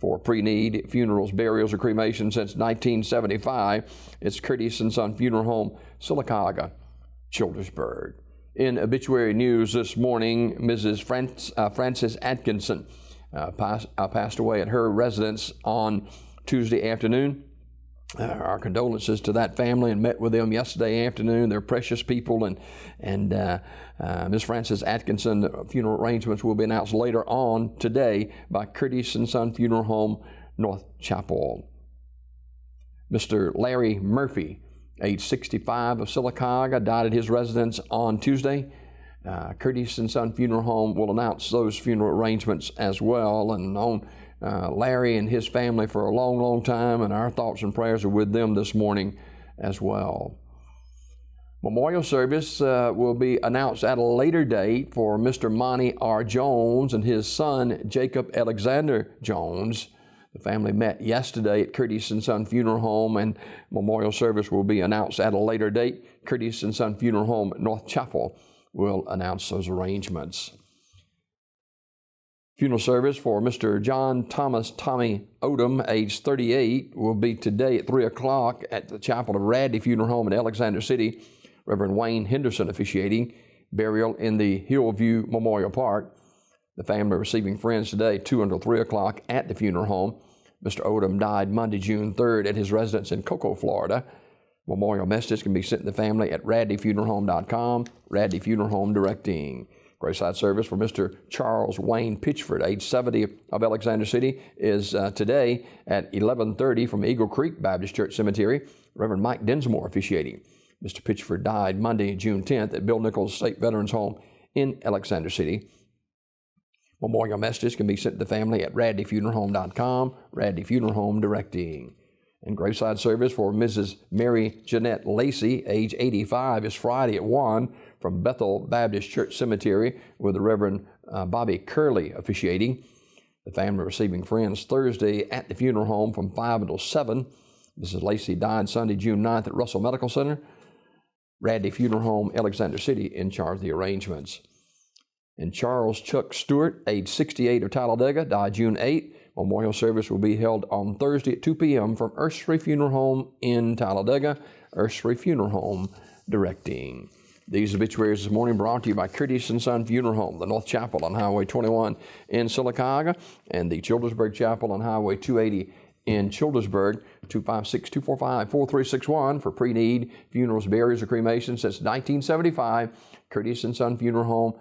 for pre-need funerals, burials, or cremation since 1975. It's Curtis and Son Funeral Home, Sylacauga, Childersburg. In obituary news this morning, Mrs. Frances Atkinson passed away at her residence on Tuesday afternoon. Our condolences to that family, and met with them yesterday afternoon. They're precious people, and Miss Frances Atkinson funeral arrangements will be announced later on today by Curtis and Son Funeral Home, North Chapel. Mr. Larry Murphy, age 65, of Sylacauga, died at his residence on Tuesday. Curtis and Son Funeral Home will announce those funeral arrangements as well, and on Larry and his family for a long, long time, and our thoughts and prayers are with them this morning as well. Memorial service will be announced at a later date for Mr. Monty R. Jones and his son Jacob Alexander Jones. The family met yesterday at Curtis and Son Funeral Home, and memorial service will be announced at a later date. Curtis and Son Funeral Home, North Chapel, will announce those arrangements. Funeral service for Mr. John Thomas Tommy Odom, age 38, will be today at 3 o'clock at the chapel of Radley Funeral Home in Alexander City. Reverend Wayne Henderson officiating. Burial in the Hillview Memorial Park. The family receiving friends today, 2 until 3 o'clock at the funeral home. Mr. Odom died Monday, June 3rd at his residence in Cocoa, Florida. Memorial messages can be sent to the family at radleyfuneralhome.com. Radley Funeral Home directing. Graveside service for Mr. Charles Wayne Pitchford, age 70, of Alexander City, is today at 11:30 from Eagle Creek Baptist Church Cemetery. Reverend Mike Densmore officiating. Mr. Pitchford died Monday, June 10th at Bill Nichols State Veterans Home in Alexander City. Memorial messages can be sent to the family at radleyfuneralhome.com. Radley Funeral Home directing. And graveside service for Mrs. Mary Jeanette Lacey, age 85, is Friday at 1 from Bethel Baptist Church Cemetery with the Reverend Bobby Curley officiating. The family receiving friends Thursday at the funeral home from 5 until 7. Mrs. Lacey died Sunday, June 9th at Russell Medical Center. Radley Funeral Home, Alexander City, in charge of the arrangements. And Charles Chuck Stewart, age 68, of Talladega, died June 8th. Memorial service will be held on Thursday at 2 p.m. from Ursery Funeral Home in Talladega. Ursery Funeral Home directing. These obituaries this morning brought to you by Curtis and Son Funeral Home, the North Chapel on Highway 21 in Sylacauga, and the Childersburg Chapel on Highway 280 in Childersburg. 256-245-4361 for pre-need funerals, burials, or cremations since 1975. Curtis and Son Funeral Home,